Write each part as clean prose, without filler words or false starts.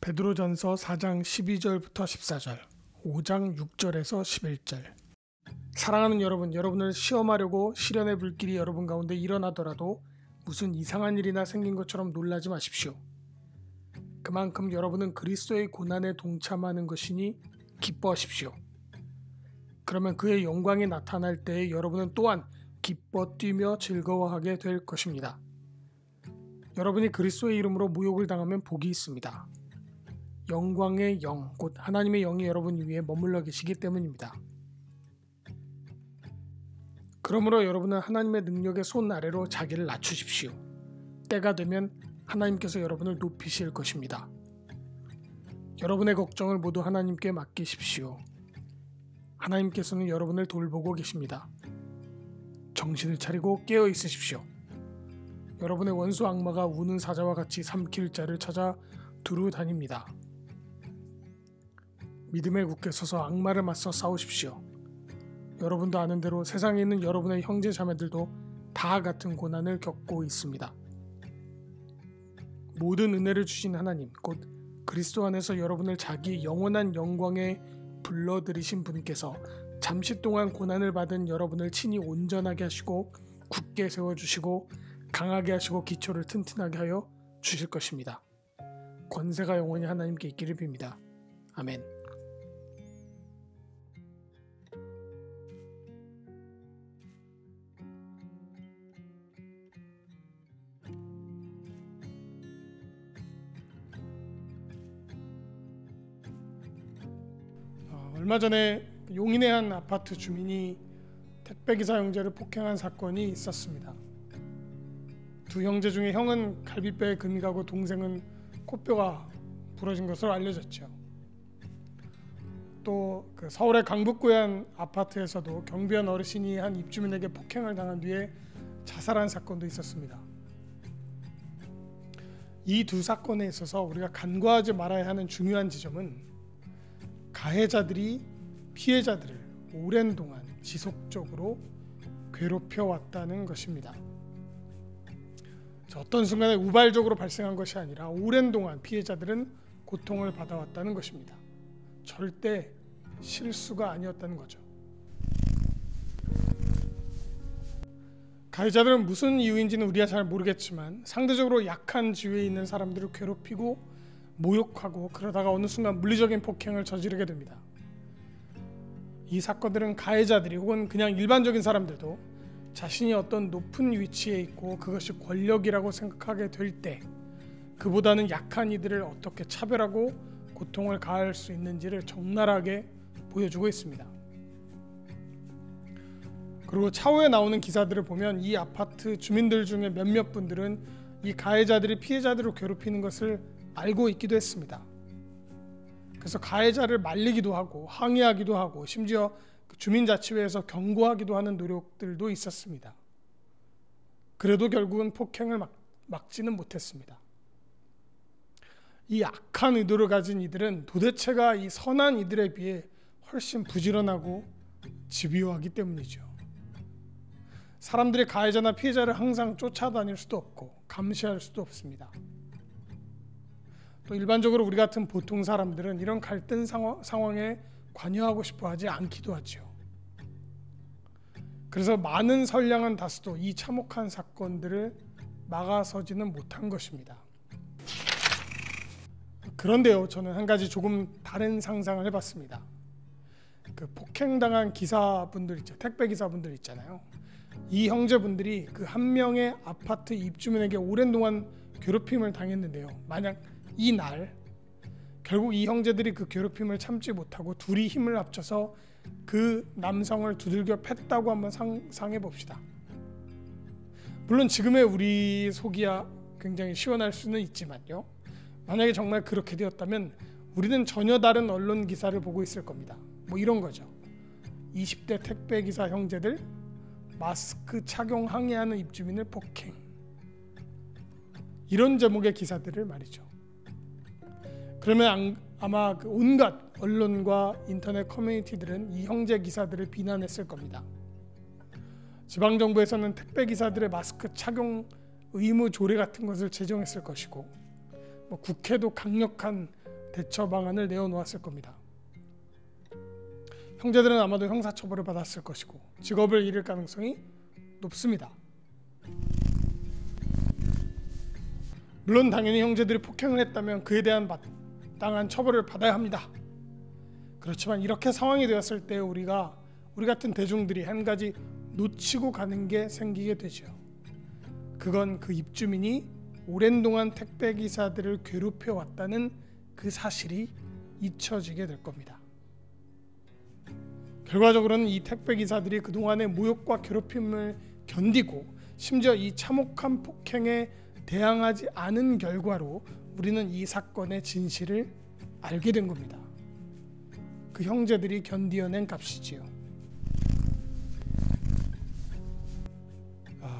베드로전서 4장 12절부터 14절, 5장 6절에서 11절. 사랑하는 여러분, 여러분을 시험하려고 시련의 불길이 여러분 가운데 일어나더라도 무슨 이상한 일이나 생긴 것처럼 놀라지 마십시오. 그만큼 여러분은 그리스도의 고난에 동참하는 것이니 기뻐하십시오. 그러면 그의 영광이 나타날 때에 여러분은 또한 기뻐 뛰며 즐거워하게 될 것입니다. 여러분이 그리스도의 이름으로 모욕을 당하면 복이 있습니다. 영광의 영, 곧 하나님의 영이 여러분 위에 머물러 계시기 때문입니다. 그러므로 여러분은 하나님의 능력의 손 아래로 자기를 낮추십시오. 때가 되면 하나님께서 여러분을 높이실 것입니다. 여러분의 걱정을 모두 하나님께 맡기십시오. 하나님께서는 여러분을 돌보고 계십니다. 정신을 차리고 깨어 있으십시오. 여러분의 원수 악마가 우는 사자와 같이 삼킬 자를 찾아 두루 다닙니다. 믿음에 굳게 서서 악마를 맞서 싸우십시오. 여러분도 아는 대로 세상에 있는 여러분의 형제 자매들도 다 같은 고난을 겪고 있습니다. 모든 은혜를 주신 하나님, 곧 그리스도 안에서 여러분을 자기 영원한 영광에 불러들이신 분께서 잠시 동안 고난을 받은 여러분을 친히 온전하게 하시고 굳게 세워주시고 강하게 하시고 기초를 튼튼하게 하여 주실 것입니다. 권세가 영원히 하나님께 있기를 빕니다. 아멘. 얼마 전에 용인의 한 아파트 주민이 택배기사 형제를 폭행한 사건이 있었습니다. 두 형제 중에 형은 갈비뼈에 금이 가고 동생은 코뼈가 부러진 것으로 알려졌죠. 또 그 서울의 강북구의 한 아파트에서도 경비원 어르신이 한 입주민에게 폭행을 당한 뒤에 자살한 사건도 있었습니다. 이 두 사건에 있어서 우리가 간과하지 말아야 하는 중요한 지점은 가해자들이 피해자들을 오랜 동안 지속적으로 괴롭혀 왔다는 것입니다. 어떤 순간에 우발적으로 발생한 것이 아니라 오랜 동안 피해자들은 고통을 받아왔다는 것입니다. 절대 실수가 아니었다는 거죠. 가해자들은 무슨 이유인지는 우리가 잘 모르겠지만 상대적으로 약한 지위에 있는 사람들을 괴롭히고 모욕하고 그러다가 어느 순간 물리적인 폭행을 저지르게 됩니다. 이 사건들은 가해자들이 혹은 그냥 일반적인 사람들도 자신이 어떤 높은 위치에 있고 그것이 권력이라고 생각하게 될 때 그보다는 약한 이들을 어떻게 차별하고 고통을 가할 수 있는지를 적나라하게 보여주고 있습니다. 그리고 차후에 나오는 기사들을 보면 이 아파트 주민들 중에 몇몇 분들은 이 가해자들이 피해자들을 괴롭히는 것을 알고 있기도 했습니다. 그래서 가해자를 말리기도 하고 항의하기도 하고 심지어 주민자치회에서 경고하기도 하는 노력들도 있었습니다. 그래도 결국은 폭행을 막지는 못했습니다. 이 악한 의도를 가진 이들은 도대체가 이 선한 이들에 비해 훨씬 부지런하고 집요하기 때문이죠. 사람들이 가해자나 피해자를 항상 쫓아다닐 수도 없고 감시할 수도 없습니다. 또 일반적으로 우리 같은 보통 사람들은 이런 갈등 상황에 관여하고 싶어 하지 않기도 하죠. 그래서 많은 선량한 다수도 이 참혹한 사건들을 막아서지는 못한 것입니다. 그런데요, 저는 한 가지 조금 다른 상상을 해봤습니다. 그 폭행당한 기사분들 있죠, 택배 기사분들 있잖아요. 이 형제분들이 그 한 명의 아파트 입주민에게 오랜 동안 괴롭힘을 당했는데요. 만약 이 날 결국 이 형제들이 그 괴롭힘을 참지 못하고 둘이 힘을 합쳐서 그 남성을 두들겨 팼다고 한번 상상해 봅시다. 물론 지금의 우리 속이야 굉장히 시원할 수는 있지만요. 만약에 정말 그렇게 되었다면 우리는 전혀 다른 언론 기사를 보고 있을 겁니다. 뭐 이런 거죠. 20대 택배 기사 형제들 마스크 착용 항의하는 입주민을 폭행. 이런 제목의 기사들을 말이죠. 그러면 아마 그 온갖 언론과 인터넷 커뮤니티들은 이 형제 기사들을 비난했을 겁니다. 지방정부에서는 택배 기사들의 마스크 착용 의무 조례 같은 것을 제정했을 것이고, 국회도 강력한 대처 방안을 내어놓았을 겁니다. 형제들은 아마도 형사처벌을 받았을 것이고 직업을 잃을 가능성이 높습니다. 물론 당연히 형제들이 폭행을 했다면 그에 대한 마땅한 처벌을 받아야 합니다. 그렇지만 이렇게 상황이 되었을 때 우리 같은 대중들이 한 가지 놓치고 가는 게 생기게 되죠. 그건 그 입주민이 오랜 동안 택배기사들을 괴롭혀 왔다는 그 사실이 잊혀지게 될 겁니다. 결과적으로는 이 택배기사들이 그동안의 모욕과 괴롭힘을 견디고 심지어 이 참혹한 폭행에 대항하지 않은 결과로 우리는 이 사건의 진실을 알게 된 겁니다. 그 형제들이 견디어낸 값이지요.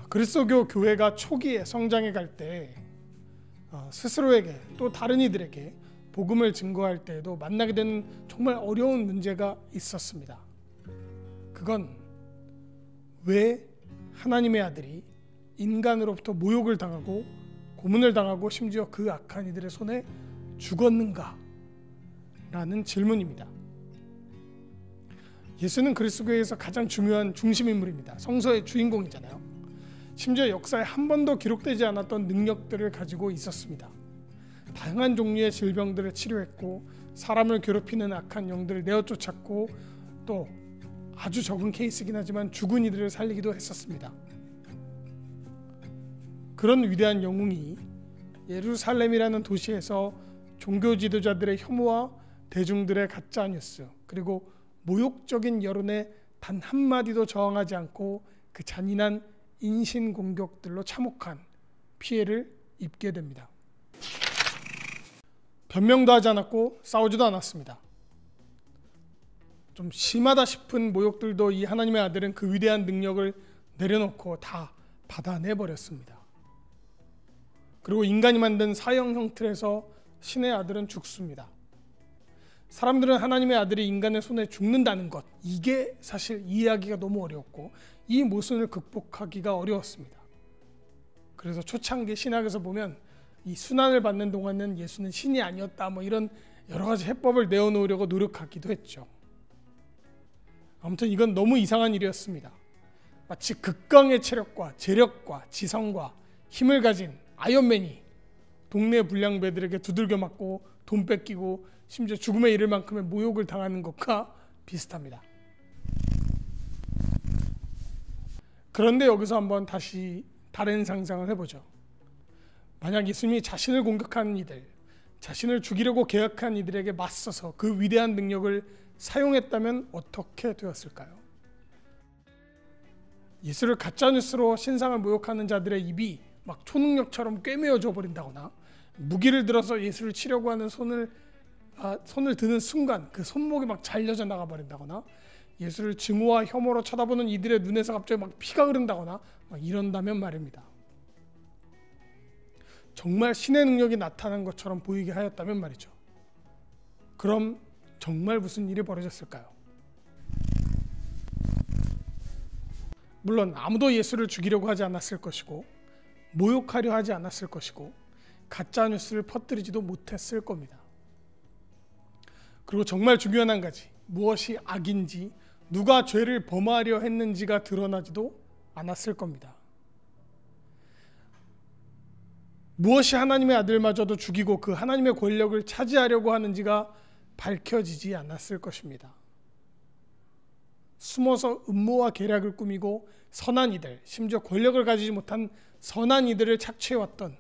그리스도교 교회가 초기에 성장해 갈 때 스스로에게 또 다른 이들에게 복음을 증거할 때에도 만나게 되는 정말 어려운 문제가 있었습니다. 그건 왜 하나님의 아들이 인간으로부터 모욕을 당하고 고문을 당하고 심지어 그 악한 이들의 손에 죽었는가? 라는 질문입니다. 예수는 그리스도교회에서 가장 중요한 중심인물입니다. 성서의 주인공이잖아요. 심지어 역사에 한 번도 기록되지 않았던 능력들을 가지고 있었습니다. 다양한 종류의 질병들을 치료했고 사람을 괴롭히는 악한 영들을 내어쫓았고 또 아주 적은 케이스이긴 하지만 죽은 이들을 살리기도 했었습니다. 그런 위대한 영웅이 예루살렘이라는 도시에서 종교 지도자들의 혐오와 대중들의 가짜 뉴스 그리고 모욕적인 여론에 단 한마디도 저항하지 않고 그 잔인한 인신 공격들로 참혹한 피해를 입게 됩니다. 변명도 하지 않았고 싸우지도 않았습니다. 좀 심하다 싶은 모욕들도 이 하나님의 아들은 그 위대한 능력을 내려놓고 다 받아내버렸습니다. 그리고 인간이 만든 사형 형틀에서 신의 아들은 죽습니다. 사람들은 하나님의 아들이 인간의 손에 죽는다는 것, 이게 사실 이해하기가 너무 어려웠고 이 모순을 극복하기가 어려웠습니다. 그래서 초창기 신학에서 보면 이 순환을 받는 동안은 예수는 신이 아니었다 이런 여러 가지 해법을 내어놓으려고 노력하기도 했죠. 아무튼 이건 너무 이상한 일이었습니다. 마치 극강의 체력과 재력과 지성과 힘을 가진 아이언맨이 동네 불량배들에게 두들겨 맞고 돈 뺏기고 심지어 죽음에 이를 만큼의 모욕을 당하는 것과 비슷합니다. 그런데 여기서 한번 다시 다른 상상을 해보죠. 만약 예수님이 자신을 공격하는 이들, 자신을 죽이려고 계획한 이들에게 맞서서 그 위대한 능력을 사용했다면 어떻게 되었을까요? 예수를 가짜뉴스로 신상을 모욕하는 자들의 입이 막 초능력처럼 꿰매어져 버린다거나 무기를 들어서 예수를 치려고 하는 손을 드는 순간 그 손목이 막 잘려져 나가 버린다거나 예수를 증오와 혐오로 쳐다보는 이들의 눈에서 갑자기 막 피가 흐른다거나 막 이런다면 말입니다. 정말 신의 능력이 나타난 것처럼 보이게 하였다면 말이죠. 그럼 정말 무슨 일이 벌어졌을까요? 물론 아무도 예수를 죽이려고 하지 않았을 것이고 모욕하려 하지 않았을 것이고 가짜 뉴스를 퍼뜨리지도 못했을 겁니다. 그리고 정말 중요한 한 가지, 무엇이 악인지 누가 죄를 범하려 했는지가 드러나지도 않았을 겁니다. 무엇이 하나님의 아들마저도 죽이고 그 하나님의 권력을 차지하려고 하는지가 밝혀지지 않았을 것입니다. 숨어서 음모와 계략을 꾸미고 선한 이들, 심지어 권력을 가지지 못한 선한 이들을 착취해왔던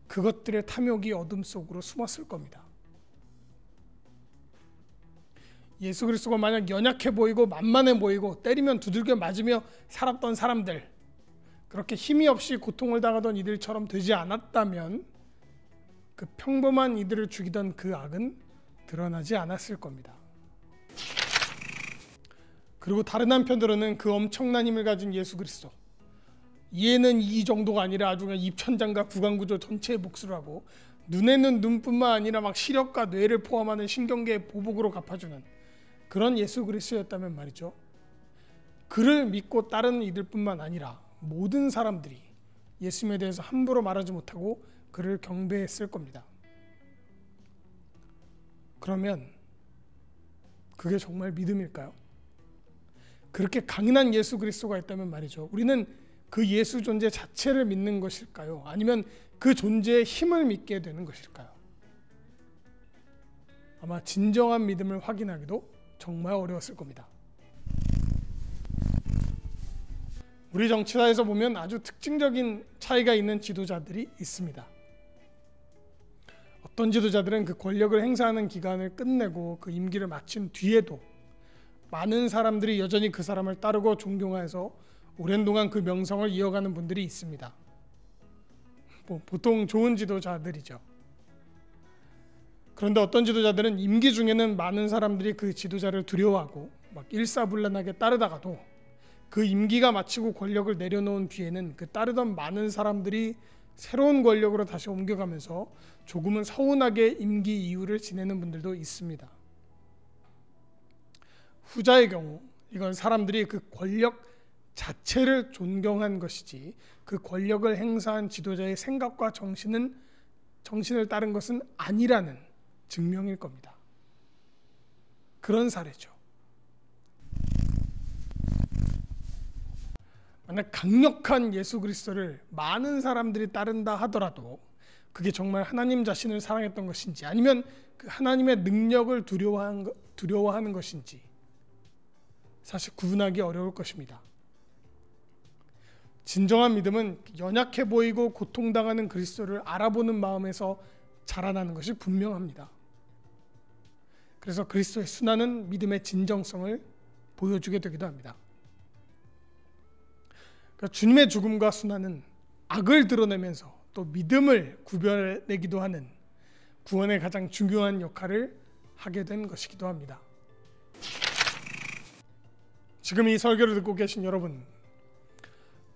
그것들의 탐욕이 어둠 속으로 숨었을 겁니다. 예수 그리스도가 만약 연약해 보이고 만만해 보이고 때리면 두들겨 맞으며 살았던 사람들, 그렇게 힘이 없이 고통을 당하던 이들처럼 되지 않았다면 그 평범한 이들을 죽이던 그 악은 드러나지 않았을 겁니다. 그리고 다른 한편으로는 그 엄청난 힘을 가진 예수 그리스도, 이에는 이 정도가 아니라 아주 그냥 입천장과 구강구조 전체에 몫을 하고 눈에는 눈뿐만 아니라 막 시력과 뇌를 포함하는 신경계의 보복으로 갚아주는 그런 예수 그리스도였다면 말이죠. 그를 믿고 따르는 이들뿐만 아니라 모든 사람들이 예수님에 대해서 함부로 말하지 못하고 그를 경배했을 겁니다. 그러면 그게 정말 믿음일까요? 그렇게 강인한 예수 그리스도가 있다면 말이죠. 우리는 그 예수 존재 자체를 믿는 것일까요? 아니면 그 존재의 힘을 믿게 되는 것일까요? 아마 진정한 믿음을 확인하기도 정말 어려웠을 겁니다. 우리 정치사에서 보면 아주 특징적인 차이가 있는 지도자들이 있습니다. 어떤 지도자들은 그 권력을 행사하는 기간을 끝내고 그 임기를 마친 뒤에도 많은 사람들이 여전히 그 사람을 따르고 존경해서 오랜 동안 그 명성을 이어가는 분들이 있습니다. 보통 좋은 지도자들이죠. 그런데 어떤 지도자들은 임기 중에는 많은 사람들이 그 지도자를 두려워하고 막 일사불란하게 따르다가도 그 임기가 마치고 권력을 내려놓은 뒤에는 그 따르던 많은 사람들이 새로운 권력으로 다시 옮겨가면서 조금은 서운하게 임기 이후를 지내는 분들도 있습니다. 후자의 경우 이건 사람들이 그 권력 자체를 존경한 것이지 그 권력을 행사한 지도자의 생각과 정신을 따른 것은 아니라는 증명일 겁니다. 그런 사례죠. 만약 강력한 예수 그리스도를 많은 사람들이 따른다 하더라도 그게 정말 하나님 자신을 사랑했던 것인지 아니면 그 하나님의 능력을 두려워하는 것인지 사실 구분하기 어려울 것입니다. 진정한 믿음은 연약해 보이고 고통당하는 그리스도를 알아보는 마음에서 자라나는 것이 분명합니다. 그래서 그리스도의 순환은 믿음의 진정성을 보여주게 되기도 합니다. 그러니까 주님의 죽음과 순환은 악을 드러내면서 또 믿음을 구별내기도 하는 구원의 가장 중요한 역할을 하게 된 것이기도 합니다. 지금 이 설교를 듣고 계신 여러분,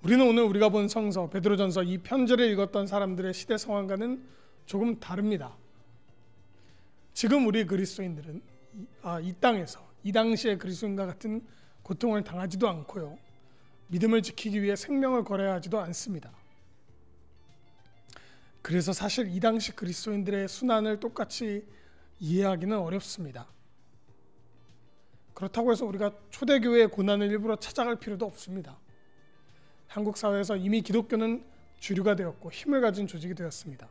우리는 오늘 우리가 본 성서 베드로전서 이 편지를 읽었던 사람들의 시대 상황과는 조금 다릅니다. 지금 우리 그리스도인들은 이 땅에서 이 당시의 그리스도인과 같은 고통을 당하지도 않고요. 믿음을 지키기 위해 생명을 걸어야 하지도 않습니다. 그래서 사실 이 당시 그리스도인들의 순환을 똑같이 이해하기는 어렵습니다. 그렇다고 해서 우리가 초대교회의 고난을 일부러 찾아갈 필요도 없습니다. 한국 사회에서 이미 기독교는 주류가 되었고 힘을 가진 조직이 되었습니다.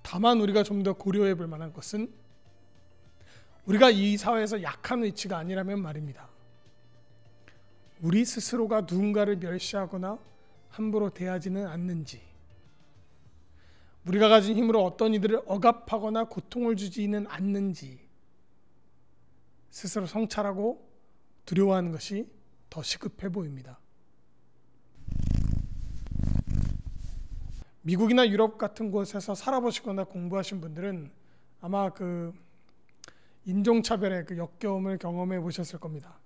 다만 우리가 좀 더 고려해 볼 만한 것은 우리가 이 사회에서 약한 위치가 아니라면 말입니다. 우리 스스로가 누군가를 멸시하거나 함부로 대하지는 않는지, 우리가 가진 힘으로 어떤 이들을 억압하거나 고통을 주지는 않는지 스스로 성찰하고 두려워하는 것이 더 시급해 보입니다. 미국이나 유럽 같은 곳에서 살아보시거나 공부하신 분들은 아마 그 인종차별의 그 역겨움을 경험해 보셨을 겁니다.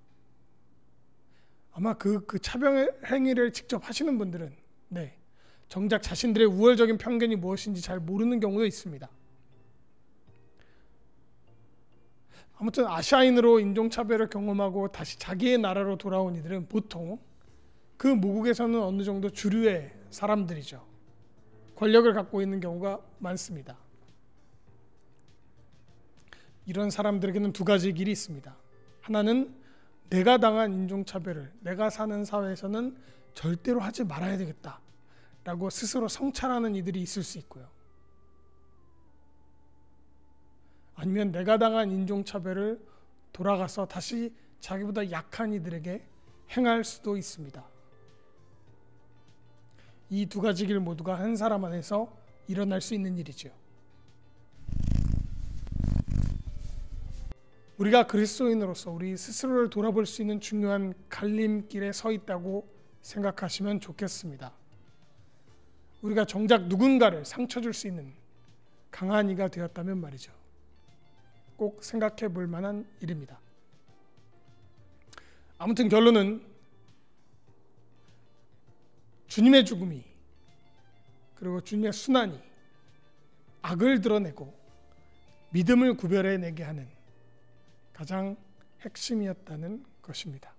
아마 그 차별 행위를 직접 하시는 분들은 정작 자신들의 우월적인 편견이 무엇인지 잘 모르는 경우도 있습니다. 아무튼 아시아인으로 인종차별을 경험하고 다시 자기의 나라로 돌아온 이들은 보통 그 모국에서는 어느 정도 주류의 사람들이죠. 권력을 갖고 있는 경우가 많습니다. 이런 사람들에게는 두 가지 길이 있습니다. 하나는 내가 당한 인종차별을 내가 사는 사회에서는 절대로 하지 말아야 되겠다 라고 스스로 성찰하는 이들이 있을 수 있고요. 아니면 내가 당한 인종차별을 돌아가서 다시 자기보다 약한 이들에게 행할 수도 있습니다. 이 두 가지 길 모두가 한 사람 안에서 일어날 수 있는 일이죠. 우리가 그리스도인으로서 우리 스스로를 돌아볼 수 있는 중요한 갈림길에 서 있다고 생각하시면 좋겠습니다. 우리가 정작 누군가를 상처 줄 수 있는 강한 이가 되었다면 말이죠. 꼭 생각해 볼 만한 일입니다. 아무튼 결론은 주님의 죽음이 그리고 주님의 순환이 악을 드러내고 믿음을 구별해내게 하는 가장 핵심이었다는 것입니다.